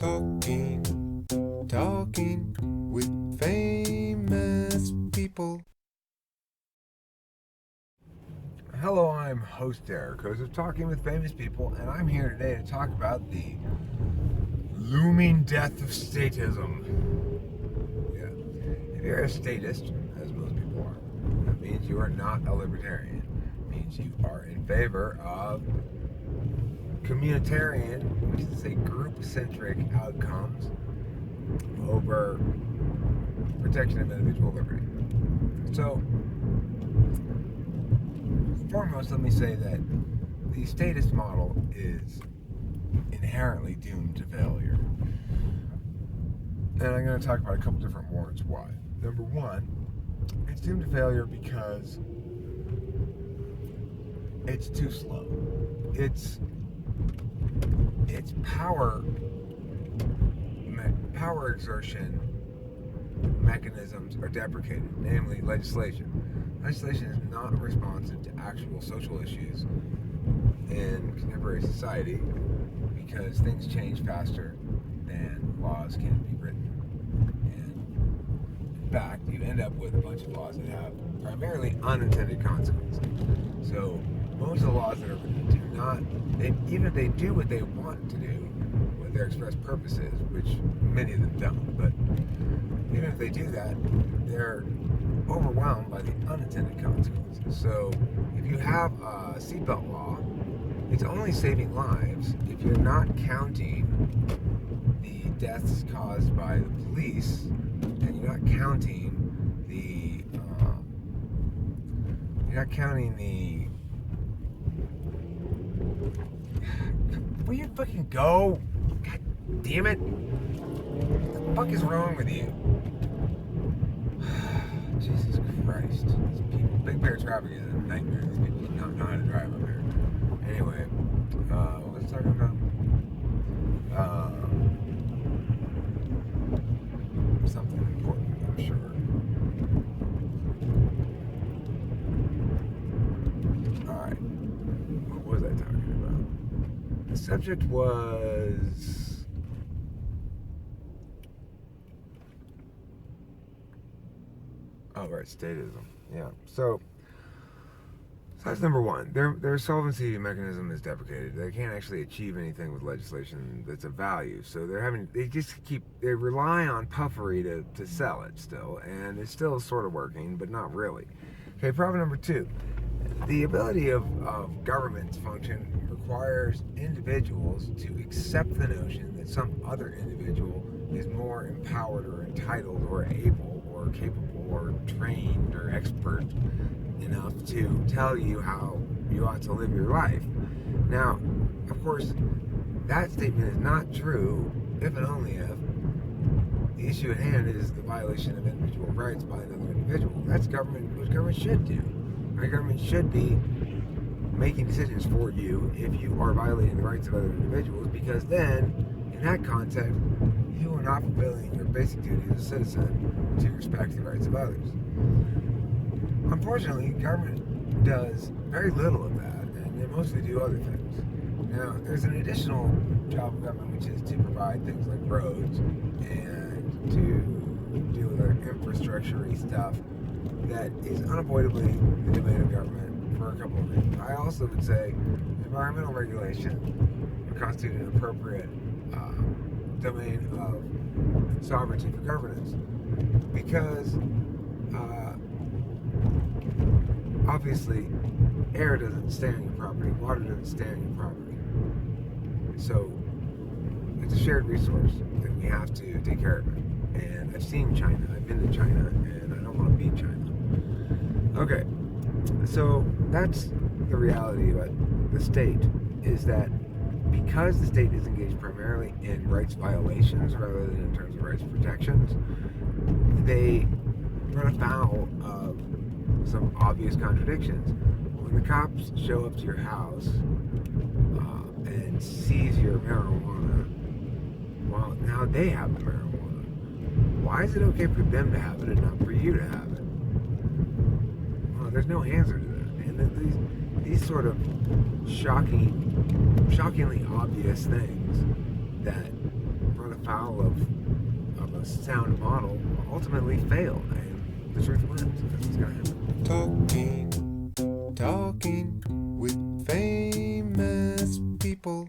Talking with famous people. Hello, I'm host Derek, host of Talking with Famous People, and I'm here today to talk about the looming death of statism. Yeah. If you're a statist, as most people are, that means you are not a libertarian. It means you are in favor of communitarian, which is to say group-centric outcomes over protection of individual liberty. So, foremost, let me say that the statist model is inherently doomed to failure. And I'm going to talk about a couple different warrants why. Number one, it's doomed to failure because it's too slow. Its power exertion mechanisms are deprecated, namely legislation. Legislation is not responsive to actual social issues in contemporary society because things change faster than laws can be written. And in fact, you end up with a bunch of laws that have primarily unintended consequences. So most of the laws that are written do not, even if they do what they want to do, what their express purpose is, which many of them don't, but even if they do that, they're overwhelmed by the unintended consequences. So if you have a seatbelt law, it's only saving lives if you're not counting the deaths caused by the police, and you're not counting the will you fucking go? God damn it. What the fuck is wrong with you? Jesus Christ. These people, Big Bear traffic is a nightmare. These people do not know how to drive up here. Anyway, what was I talking about? Something important, I'm sure. Alright. What was I talking about? The subject was... Oh, right, statism. Yeah. So that's number one. Their solvency mechanism is deprecated. They can't actually achieve anything with legislation that's of value. So they rely on puffery to sell it still, and it's still sort of working, but not really. Okay, problem number two. The ability of government to function requires individuals to accept the notion that some other individual is more empowered or entitled or able or capable or trained or expert enough to tell you how you ought to live your life. Now, of course, that statement is not true if and only if the issue at hand is the violation of individual rights by another individual. That's what government should do. Our government should be making decisions for you if you are violating the rights of other individuals, because then, in that context, you are not fulfilling your basic duty as a citizen to respect the rights of others. Unfortunately, government does very little of that, and they mostly do other things. Now, there's an additional job of government, which is to provide things like roads and to deal with our infrastructure-y stuff that is unavoidably the domain of government for a couple of reasons. I also would say environmental regulation would constitute an appropriate domain of sovereignty for governance, because obviously air doesn't stay on your property, water doesn't stay on your property. So it's a shared resource that we have to take care of it. And I've seen China, I've been to China, and I don't want to be China. Okay, so that's the reality about the state, is that because the state is engaged primarily in rights violations rather than in terms of rights protections, they run afoul of some obvious contradictions. When the cops show up to your house and seize your marijuana, well, now they have the marijuana. Why is it okay for them to have it and not for you to have it? Well, there's no answer to that. And these sort of shockingly obvious things that run afoul of a sound model ultimately fail, and the truth wins. That's what's gonna happen. Talking with famous people.